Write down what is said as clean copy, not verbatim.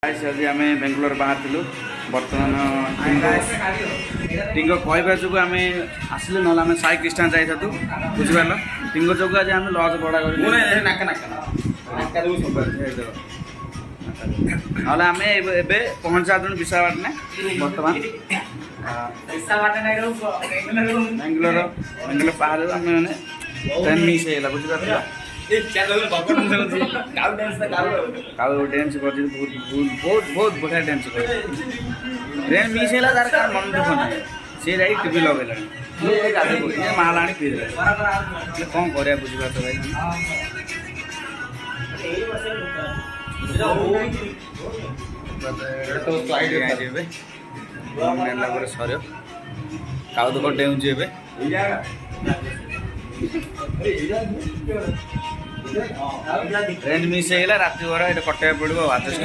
आज आम बेंगलोर बाहर थिलु बर्तमान टिंग कहवा जो आम आसलु ना आम साई क्रिस्टान जाइए बुझिपार टिंग जो आज आम लज भड़ा ना आम ए पहुँचा विशाखापट्टनम बर्तमान बेंगलोर बेंगलोर बाहर आम मैंने ट्रेन मिस होगा बुझिपार काउ डांस कर बहुत बहुत बढ़िया डांस कर ट्रेन मिस है तार कार मन दुख ना सी जा टीवी लगे गाधे माला पी दे कौन कर बुझिपार भाई सर काउ तो डेउची ट्रेन मिस होगा रात भर ये कटा पड़ो आजस्ट